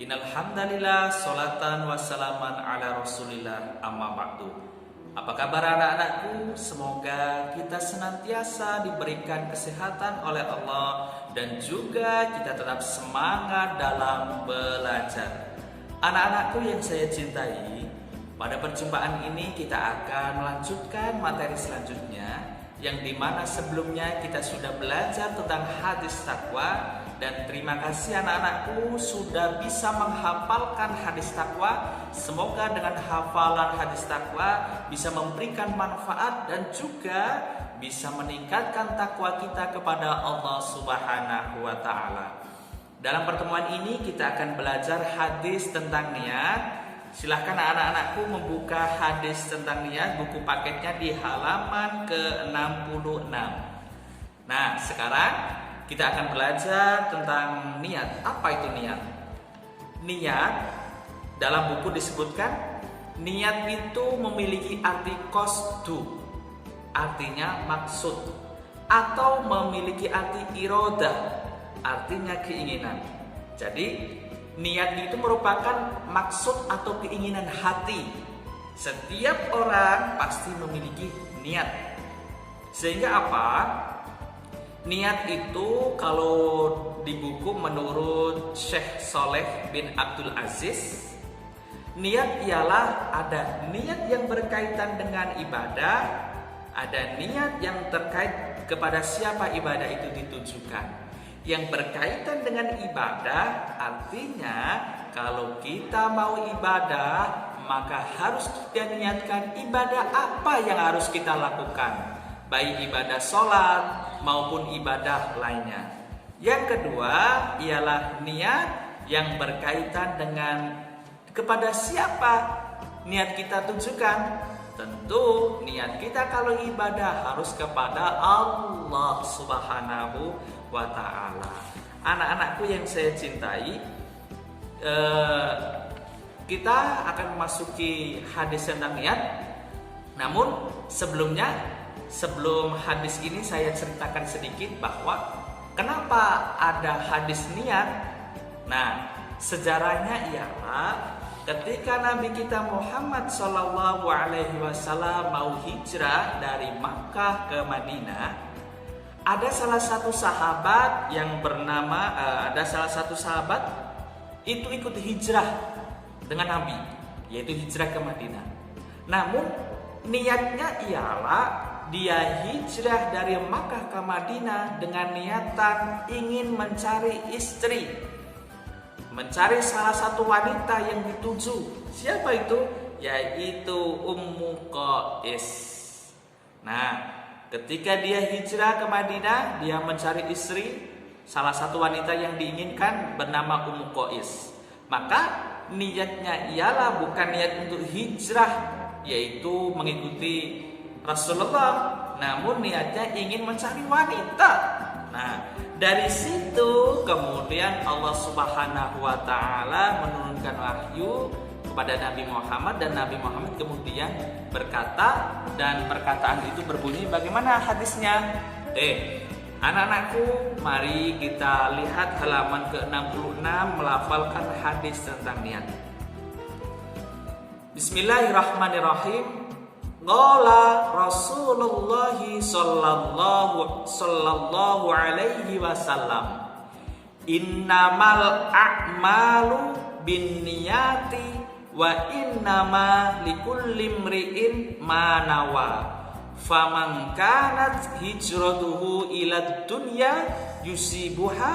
Innal hamdalillah, sholatan wassalaman ala Rasulillah, amma ba'du. Apa kabar anak-anakku? Semoga kita senantiasa diberikan kesehatan oleh Allah dan juga kita tetap semangat dalam belajar. Anak-anakku yang saya cintai, pada perjumpaan ini kita akan melanjutkan materi selanjutnya, yang dimana sebelumnya kita sudah belajar tentang hadis takwa. Dan terima kasih anak-anakku sudah bisa menghafalkan hadis takwa. Semoga dengan hafalan hadis takwa bisa memberikan manfaat dan juga bisa meningkatkan takwa kita kepada Allah Subhanahu wa Ta'ala. Dalam pertemuan ini kita akan belajar hadis tentang niat. Silahkan anak-anakku membuka hadis tentang niat, buku paketnya di halaman ke-66. Nah, sekarang kita akan belajar tentang niat. Apa itu niat? Niat dalam buku disebutkan niat itu memiliki arti qasdu, artinya maksud, atau memiliki arti irodah, artinya keinginan. Jadi niat itu merupakan maksud atau keinginan hati. Setiap orang pasti memiliki niat. Sehingga apa? Niat itu kalau di buku menurut Syekh Saleh bin Abdul Aziz, niat ialah ada niat yang berkaitan dengan ibadah, ada niat yang terkait kepada siapa ibadah itu ditujukan. Yang berkaitan dengan ibadah artinya kalau kita mau ibadah maka harus kita niatkan ibadah apa yang harus kita lakukan, baik ibadah sholat maupun ibadah lainnya. Yang kedua ialah niat yang berkaitan dengan kepada siapa niat kita tujukan. Tentu niat kita kalau ibadah harus kepada Allah Subhanahu wa Ta'ala. Anak-anakku yang saya cintai, kita akan memasuki hadis tentang niat. Namun sebelum hadis ini saya ceritakan sedikit bahwa kenapa ada hadis niat. Nah, sejarahnya ialah ketika Nabi kita Muhammad SAW mau hijrah dari Makkah ke Madinah, ada salah satu sahabat itu ikut hijrah dengan Nabi, yaitu hijrah ke Madinah. Namun niatnya ialah dia hijrah dari Makkah ke Madinah dengan niatan ingin mencari istri, mencari salah satu wanita yang dituju. Siapa itu? Yaitu Ummu Qais. Nah, ketika dia hijrah ke Madinah, dia mencari istri, salah satu wanita yang diinginkan bernama Ummu Qais. Maka niatnya ialah bukan niat untuk hijrah, yaitu mengikuti Rasulullah, namun niatnya ingin mencari wanita. Nah, dari situ kemudian Allah Subhanahu wa Ta'ala menurunkan wahyu kepada Nabi Muhammad, dan Nabi Muhammad kemudian berkata, dan perkataan itu berbunyi bagaimana hadisnya? Anak-anakku, mari kita lihat halaman ke-66 melafalkan hadis tentang niat. Bismillahirrahmanirrahim. Qala Rasulullah sallallahu alaihi wasallam, innamal a'malu binniyati wa innama likulli imri'in ma nawa. Faman kanat hijratuhu ila dunya yusibuha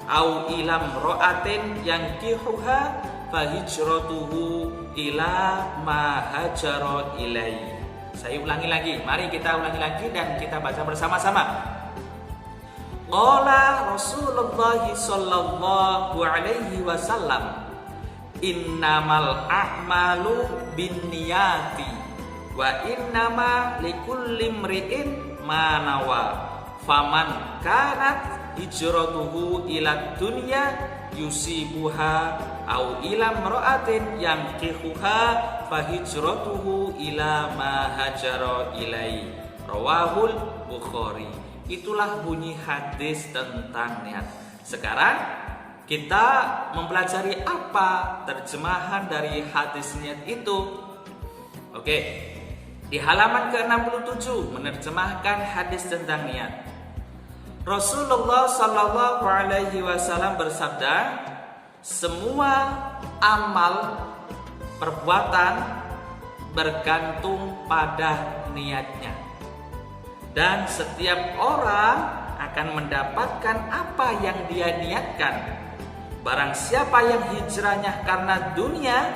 au ila imra'atin yankihuha fa hijratuhu ila ma hajara ilaihi. Saya ulangi lagi, mari kita ulangi lagi dan kita baca bersama-sama. Qala Rasulullah sallallahu alaihi wasallam, innamal a'malu binniyati wa innama likulli imri'in ma nawa. Faman kanat hijratuhu ila dunya yusibuha au ila imra'atin yankihuha fa hijratuhu ila ma hajara ilai. Rawahul Bukhari. Itulah bunyi hadis tentang niat. Sekarang kita mempelajari apa terjemahan dari hadis niat itu. Oke, di halaman ke-67 menerjemahkan hadis tentang niat. Rasulullah Shallallahu Alaihi Wasallam bersabda, semua amal perbuatan bergantung pada niatnya, dan setiap orang akan mendapatkan apa yang dia niatkan. Barang siapa yang hijrahnya karena dunia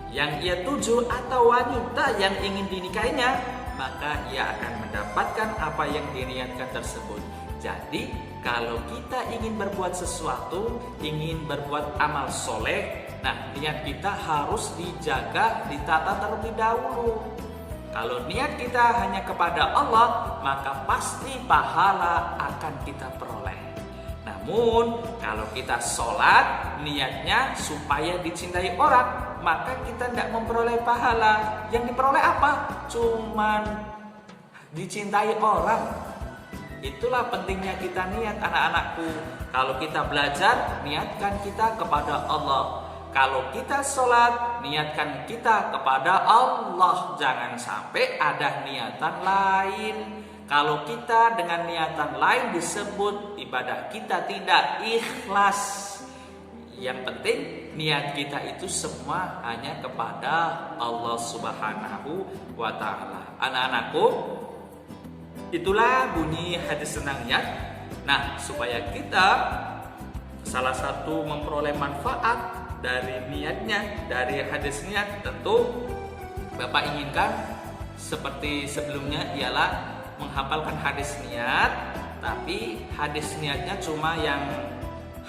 yang ia tuju atau wanita yang ingin dinikahinya, maka ia akan mendapatkan apa yang diniatkan tersebut. Jadi kalau kita ingin berbuat sesuatu, ingin berbuat amal soleh, nah niat kita harus dijaga, ditata terlebih dahulu. Kalau niat kita hanya kepada Allah, maka pasti pahala akan kita peroleh. Namun kalau kita sholat niatnya supaya dicintai orang, maka kita tidak memperoleh pahala. Yang diperoleh apa? Cuman dicintai orang. Itulah pentingnya kita niat, anak-anakku. Kalau kita belajar, niatkan kita kepada Allah. Kalau kita sholat, niatkan kita kepada Allah. Jangan sampai ada niatan lain. Kalau kita dengan niatan lain disebut ibadah kita tidak ikhlas. Yang penting niat kita itu semua hanya kepada Allah Subhanahu wa Ta'ala. Anak-anakku, itulah bunyi hadis tentang niat. Nah, supaya kita salah satu memperoleh manfaat dari niatnya, dari hadis niat, tentu Bapak inginkan seperti sebelumnya ialah menghafalkan hadis niat, tapi hadis niatnya cuma yang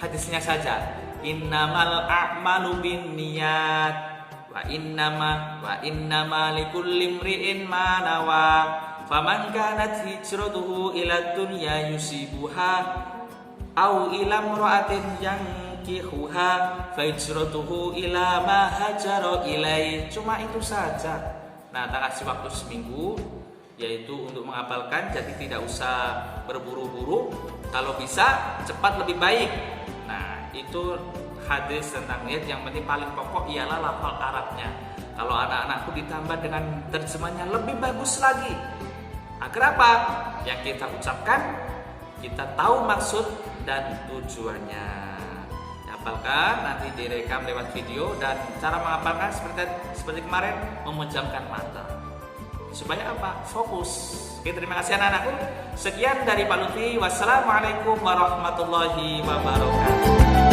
hadisnya saja. Innamal a'malu binniyat wa innama likulli imri'in ma nawa. Faman kanat hijratuhu ila dunya yusibuha au ila imra'atin yankihuha fa hijratuhu ila ma hajara ilai. Cuma itu saja. Nah, tak kasih waktu seminggu, yaitu untuk menghafalkan, jadi tidak usah berburu-buru. Kalau bisa cepat lebih baik. Nah, itu hadis tentang niat. Yang penting paling pokok ialah lafal Arabnya. Kalau anak-anakku ditambah dengan terjemahnya lebih bagus lagi. Agar apa? Yang kita ucapkan, kita tahu maksud dan tujuannya. Hafalkan, nanti direkam lewat video, dan cara menghafalkan seperti kemarin, memejamkan mata. Supaya apa? Fokus. Oke, terima kasih anak-anakku. Sekian dari Pak Lutfi. Wassalamualaikum warahmatullahi wabarakatuh.